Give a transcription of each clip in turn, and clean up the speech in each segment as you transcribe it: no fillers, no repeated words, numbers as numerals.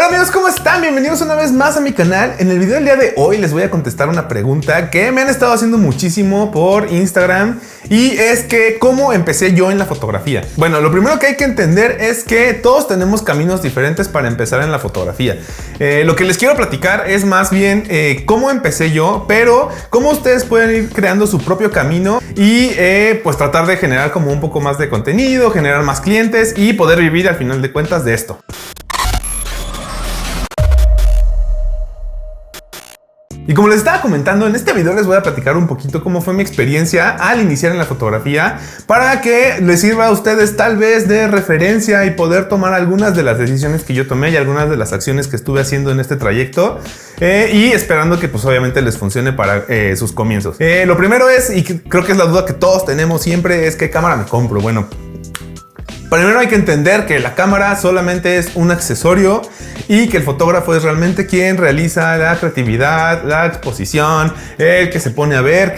Hola amigos, ¿cómo están? Bienvenidos una vez más a mi canal. En el video del día de hoy les voy a contestar una pregunta que me han estado haciendo muchísimo por Instagram, y es que ¿cómo empecé yo en la fotografía? Bueno, lo primero que hay que entender es que todos tenemos caminos diferentes para empezar en la fotografía. Lo que les quiero platicar es más bien cómo empecé yo, pero cómo ustedes pueden ir creando su propio camino y pues tratar de generar como un poco más de contenido, generar más clientes y poder vivir al final de cuentas de esto. Y como les estaba comentando, en este video les voy a platicar un poquito cómo fue mi experiencia al iniciar en la fotografía, para que les sirva a ustedes tal vez de referencia y poder tomar algunas de las decisiones que yo tomé y algunas de las acciones que estuve haciendo en este trayecto, y esperando que pues obviamente les funcione para sus comienzos. Lo primero es, y creo que es la duda que todos tenemos siempre, es ¿qué cámara me compro? Bueno, primero hay que entender que la cámara solamente es un accesorio y que el fotógrafo es realmente quien realiza la creatividad, la exposición, el que se pone a ver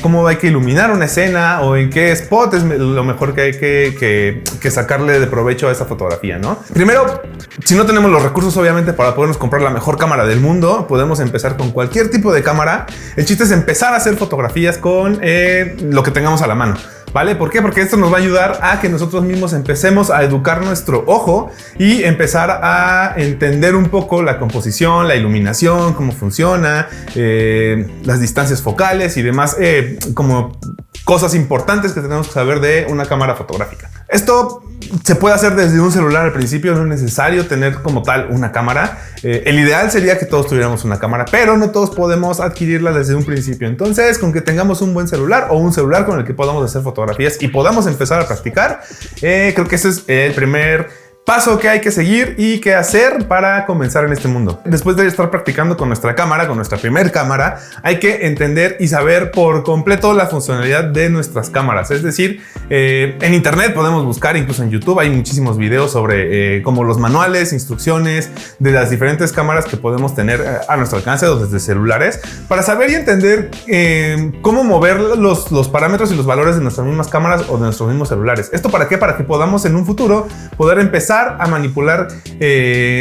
cómo hay que iluminar una escena o en qué spot es lo mejor que hay que sacarle de provecho a esa fotografía, ¿no? Primero, si no tenemos los recursos obviamente para podernos comprar la mejor cámara del mundo, podemos empezar con cualquier tipo de cámara. El chiste es empezar a hacer fotografías con lo que tengamos a la mano, ¿vale? ¿Por qué? Porque esto nos va a ayudar a que nosotros mismos empecemos a educar nuestro ojo y empezar a entender un poco la composición, la iluminación, cómo funciona, las distancias focales y demás, como cosas importantes que tenemos que saber de una cámara fotográfica. Esto se puede hacer desde un celular al principio, no es necesario tener como tal una cámara. El ideal sería que todos tuviéramos una cámara, pero no todos podemos adquirirla desde un principio. Entonces, con que tengamos un buen celular o un celular con el que podamos hacer fotografías y podamos empezar a practicar, creo que ese es el primer paso que hay que seguir y que hacer para comenzar en este mundo. Después de estar practicando con nuestra cámara, con nuestra primer cámara, hay que entender y saber por completo la funcionalidad de nuestras cámaras. Es decir, en internet podemos buscar, incluso en YouTube hay muchísimos videos sobre como los manuales, instrucciones de las diferentes cámaras que podemos tener a nuestro alcance o desde celulares, para saber y entender cómo mover los parámetros y los valores de nuestras mismas cámaras o de nuestros mismos celulares. ¿Esto para qué? Para que podamos en un futuro poder empezar a manipular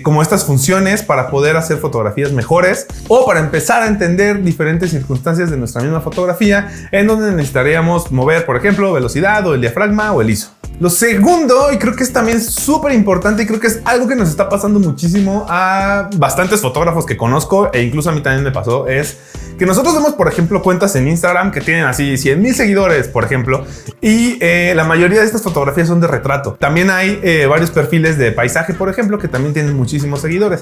como estas funciones para poder hacer fotografías mejores, o para empezar a entender diferentes circunstancias de nuestra misma fotografía en donde necesitaríamos mover, por ejemplo, velocidad o el diafragma o el ISO. Lo segundo, y creo que es también súper importante y creo que es algo que nos está pasando muchísimo a bastantes fotógrafos que conozco, e incluso a mí también me pasó, es que nosotros vemos, por ejemplo, cuentas en Instagram que tienen así 100,000 seguidores, por ejemplo, y la mayoría de estas fotografías son de retrato. También hay varios perfiles de paisaje, por ejemplo, que también tienen muchísimos seguidores.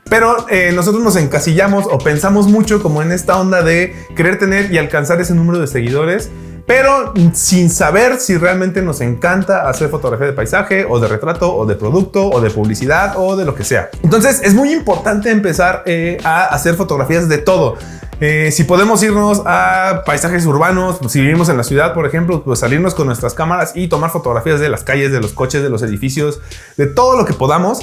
Pero nosotros nos encasillamos o pensamos mucho como en esta onda de querer tener y alcanzar ese número de seguidores, pero sin saber si realmente nos encanta hacer fotografía de paisaje o de retrato o de producto o de publicidad o de lo que sea. Entonces es muy importante empezar a hacer fotografías de todo. Si podemos irnos a paisajes urbanos, si vivimos en la ciudad, por ejemplo, pues salirnos con nuestras cámaras y tomar fotografías de las calles, de los coches, de los edificios, de todo lo que podamos,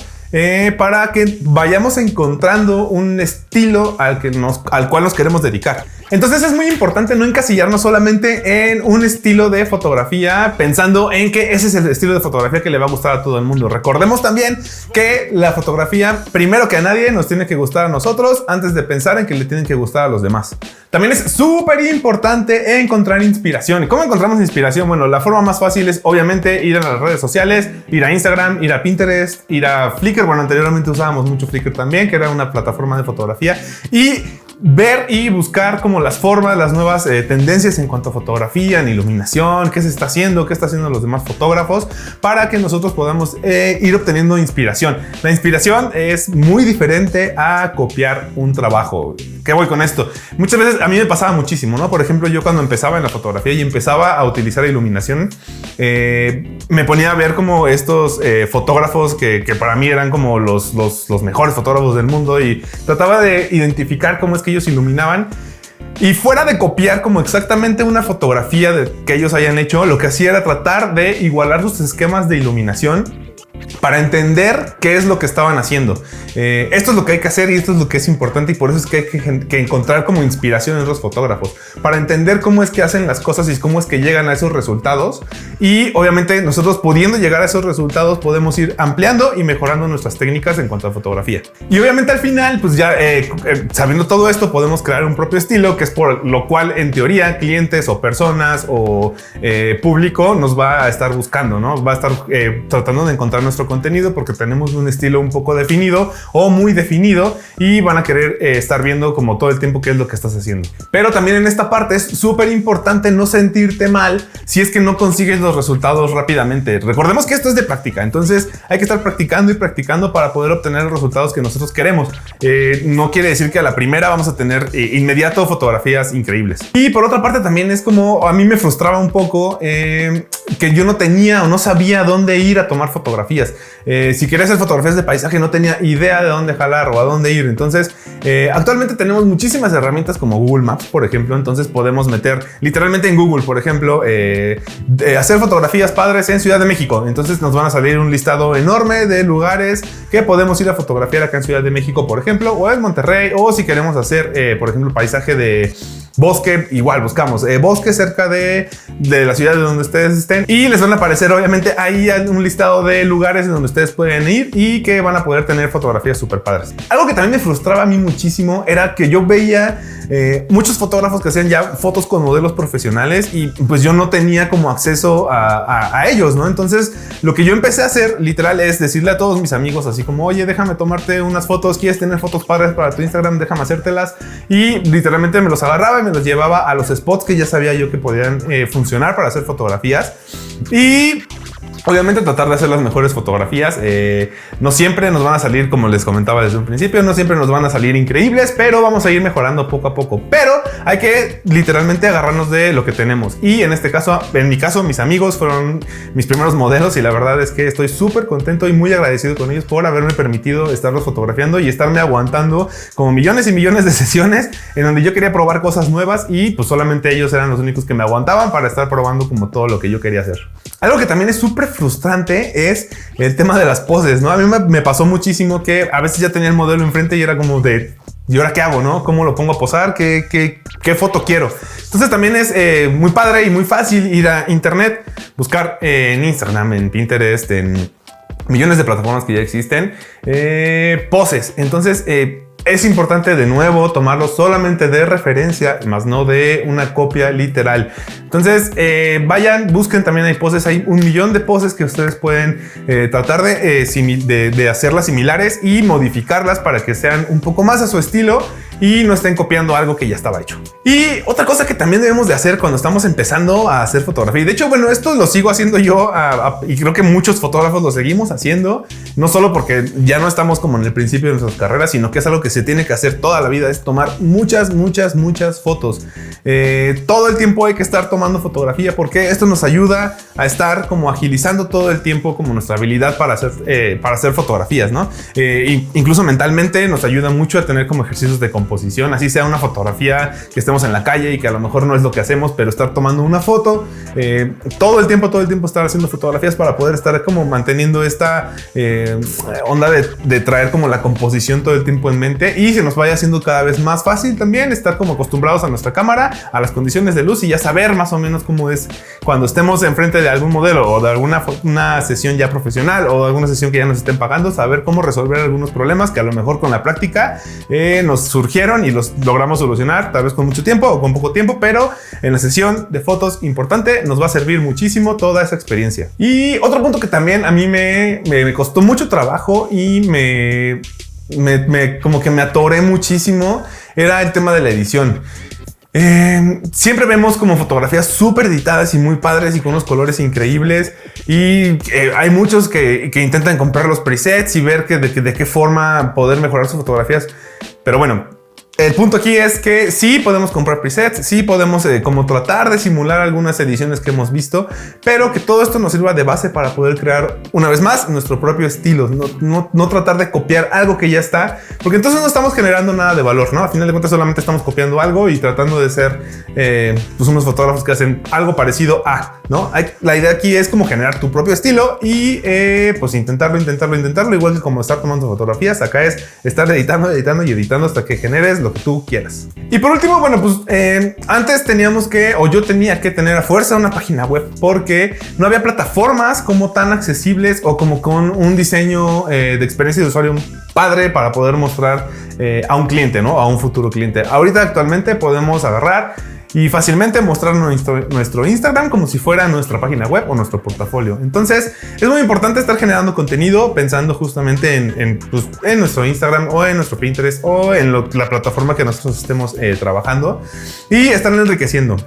para que vayamos encontrando un estilo al cual nos queremos dedicar. Entonces es muy importante no encasillarnos solamente en un estilo de fotografía pensando en que ese es el estilo de fotografía que le va a gustar a todo el mundo. Recordemos también que la fotografía, primero que a nadie, nos tiene que gustar a nosotros antes de pensar en que le tienen que gustar a los demás. También es súper importante encontrar inspiración. ¿Y cómo encontramos inspiración? Bueno, la forma más fácil es obviamente ir a las redes sociales, ir a Instagram, ir a Pinterest, ir a Flickr. Bueno, anteriormente usábamos mucho Flickr también, que era una plataforma de fotografía, y ver y buscar como las formas, las nuevas tendencias en cuanto a fotografía, en iluminación, qué se está haciendo, qué están haciendo los demás fotógrafos, para que nosotros podamos ir obteniendo inspiración. La inspiración es muy diferente a copiar un trabajo. ¿Qué voy con esto? Muchas veces a mí me pasaba muchísimo, ¿no? Por ejemplo, yo cuando empezaba en la fotografía y empezaba a utilizar iluminación, me ponía a ver como estos fotógrafos que para mí eran como los mejores fotógrafos del mundo, y trataba de identificar cómo es que ellos iluminaban. Y fuera de copiar como exactamente una fotografía que ellos hayan hecho, lo que hacía era tratar de igualar sus esquemas de iluminación para entender qué es lo que estaban haciendo. Esto es lo que hay que hacer y esto es lo que es importante, y por eso es que hay que encontrar como inspiración en los fotógrafos, para entender cómo es que hacen las cosas y cómo es que llegan a esos resultados. Y obviamente nosotros, pudiendo llegar a esos resultados, podemos ir ampliando y mejorando nuestras técnicas en cuanto a fotografía. Y obviamente al final, pues ya sabiendo todo esto, podemos crear un propio estilo, que es por lo cual en teoría clientes o personas o público nos va a estar buscando, ¿no? Va a estar tratando de encontrar nuestro contenido porque tenemos un estilo un poco definido o muy definido, y van a querer estar viendo como todo el tiempo qué es lo que estás haciendo. Pero también en esta parte es súper importante no sentirte mal si es que no consigues los resultados rápidamente. Recordemos que esto es de práctica, entonces hay que estar practicando y practicando para poder obtener los resultados que nosotros queremos. No quiere decir que a la primera vamos a tener inmediato fotografías increíbles. Y por otra parte también es como a mí me frustraba un poco que yo no tenía o no sabía dónde ir a tomar fotografías. Si quería hacer fotografías de paisaje, no tenía idea de dónde jalar o a dónde ir. Entonces actualmente tenemos muchísimas herramientas como Google Maps, por ejemplo. Entonces podemos meter literalmente en Google, por ejemplo, hacer fotografías padres en Ciudad de México. Entonces nos van a salir un listado enorme de lugares que podemos ir a fotografiar acá en Ciudad de México, por ejemplo, o en Monterrey. O si queremos hacer, por ejemplo, paisaje de bosque, igual buscamos bosque cerca de la ciudad de donde ustedes estén, y les van a aparecer obviamente ahí un listado de lugares en donde ustedes pueden ir y que van a poder tener fotografías súper padres. Algo que también me frustraba a mí muchísimo era que yo veía muchos fotógrafos que hacían ya fotos con modelos profesionales, y pues yo no tenía como acceso a ellos, ¿no? Entonces lo que yo empecé a hacer literal es decirle a todos mis amigos así como: oye, déjame tomarte unas fotos, ¿quieres tener fotos padres para tu Instagram? Déjame hacértelas. Y literalmente me los agarraba y me los llevaba a los spots que ya sabía yo que podían funcionar para hacer fotografías. Y obviamente tratar de hacer las mejores fotografías. No siempre nos van a salir, como les comentaba desde un principio, no siempre nos van a salir increíbles, pero vamos a ir mejorando poco a poco. Pero hay que literalmente agarrarnos de lo que tenemos. Y en este caso, en mi caso, mis amigos fueron mis primeros modelos, y la verdad es que estoy súper contento y muy agradecido con ellos por haberme permitido estarlos fotografiando y estarme aguantando como millones y millones de sesiones en donde yo quería probar cosas nuevas, y pues solamente ellos eran los únicos que me aguantaban para estar probando como todo lo que yo quería hacer. Algo que también es súper frustrante es el tema de las poses, ¿no? A mí me pasó muchísimo que a veces ya tenía el modelo enfrente y era como de: ¿y ahora qué hago, no? ¿Cómo lo pongo a posar? ¿Qué foto quiero? Entonces también es muy padre y muy fácil ir a internet, buscar en Instagram, en Pinterest, en millones de plataformas que ya existen, poses. Entonces es importante de nuevo tomarlo solamente de referencia, más no de una copia literal. Entonces vayan, busquen, también hay poses, hay un millón de poses que ustedes pueden tratar de hacerlas similares y modificarlas para que sean un poco más a su estilo y no estén copiando algo que ya estaba hecho. Y otra cosa que también debemos de hacer cuando estamos empezando a hacer fotografía, y de hecho, bueno, esto lo sigo haciendo yo y creo que muchos fotógrafos lo seguimos haciendo, no solo porque ya no estamos como en el principio de nuestras carreras, sino que es algo que se tiene que hacer toda la vida, es tomar muchas fotos. Todo el tiempo hay que estar tomando fotografía, porque esto nos ayuda a estar como agilizando todo el tiempo como nuestra habilidad para hacer fotografías, ¿no? Incluso mentalmente nos ayuda mucho a tener como ejercicios de composición, así sea una fotografía que estemos en la calle y que a lo mejor no es lo que hacemos, pero estar tomando una foto todo el tiempo estar haciendo fotografías para poder estar como manteniendo esta onda de traer como la composición todo el tiempo en mente, y se nos vaya haciendo cada vez más fácil también estar como acostumbrados a nuestra cámara, a las condiciones de luz, y ya saber más o menos cómo es cuando estemos enfrente de algún modelo o de una sesión ya profesional o alguna sesión que ya nos estén pagando, saber cómo resolver algunos problemas que a lo mejor con la práctica nos surgieron y los logramos solucionar, tal vez con mucho tiempo o con poco tiempo, pero en la sesión de fotos importante nos va a servir muchísimo toda esa experiencia. Y otro punto que también a mí me costó mucho trabajo y como que me atoré muchísimo era el tema de la edición. Siempre vemos como fotografías súper editadas y muy padres y con unos colores increíbles, y hay muchos que intentan comprar los presets y ver de qué forma poder mejorar sus fotografías, pero bueno, El punto aquí es que sí podemos comprar presets, sí podemos como tratar de simular algunas ediciones que hemos visto, pero que todo esto nos sirva de base para poder crear, una vez más, nuestro propio estilo. No tratar de copiar algo que ya está, porque entonces no estamos generando nada de valor, ¿no? A final de cuentas solamente estamos copiando algo y tratando de ser pues unos fotógrafos que hacen algo parecido a, ¿no? La idea aquí es como generar tu propio estilo y pues intentarlo, igual que como estar tomando fotografías. Acá es estar editando hasta que generes lo que tú quieras. Y por último, bueno, pues antes yo tenía que tener a fuerza una página web porque no había plataformas como tan accesibles o como con un diseño de experiencia de usuario padre para poder mostrar a un cliente, ¿no? A un futuro cliente. Ahorita actualmente podemos agarrar y fácilmente mostrar nuestro Instagram como si fuera nuestra página web o nuestro portafolio. Entonces es muy importante estar generando contenido pensando justamente en nuestro Instagram o en nuestro Pinterest o en la plataforma que nosotros estemos trabajando y estar enriqueciendo.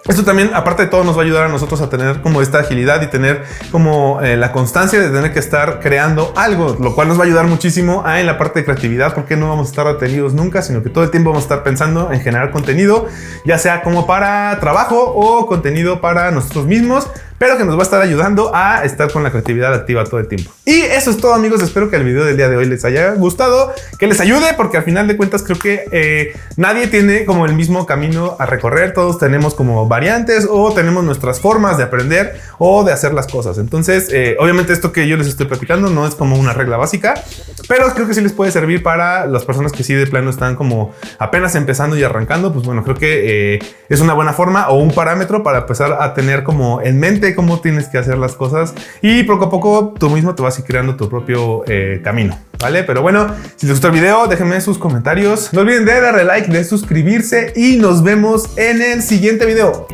Esto también, aparte de todo, nos va a ayudar a nosotros a tener como esta agilidad y tener como la constancia de tener que estar creando algo, lo cual nos va a ayudar muchísimo en la parte de creatividad, porque no vamos a estar detenidos nunca, sino que todo el tiempo vamos a estar pensando en generar contenido, ya sea como para trabajo o contenido para nosotros mismos, pero que nos va a estar ayudando a estar con la creatividad activa todo el tiempo. Y eso es todo, amigos. Espero que el video del día de hoy les haya gustado, que les ayude, porque al final de cuentas creo que nadie tiene como el mismo camino a recorrer. Todos tenemos como variantes o tenemos nuestras formas de aprender o de hacer las cosas. Entonces, obviamente esto que yo les estoy platicando no es como una regla básica, pero creo que sí les puede servir para las personas que sí de plano están como apenas empezando y arrancando. Pues bueno, creo que es una buena forma o un parámetro para empezar a tener como en mente cómo tienes que hacer las cosas y poco a poco tú mismo te vas a ir creando tu propio camino, ¿vale? Pero bueno, si les gustó el video, déjenme sus comentarios. No olviden de darle like, de suscribirse y nos vemos en el siguiente video.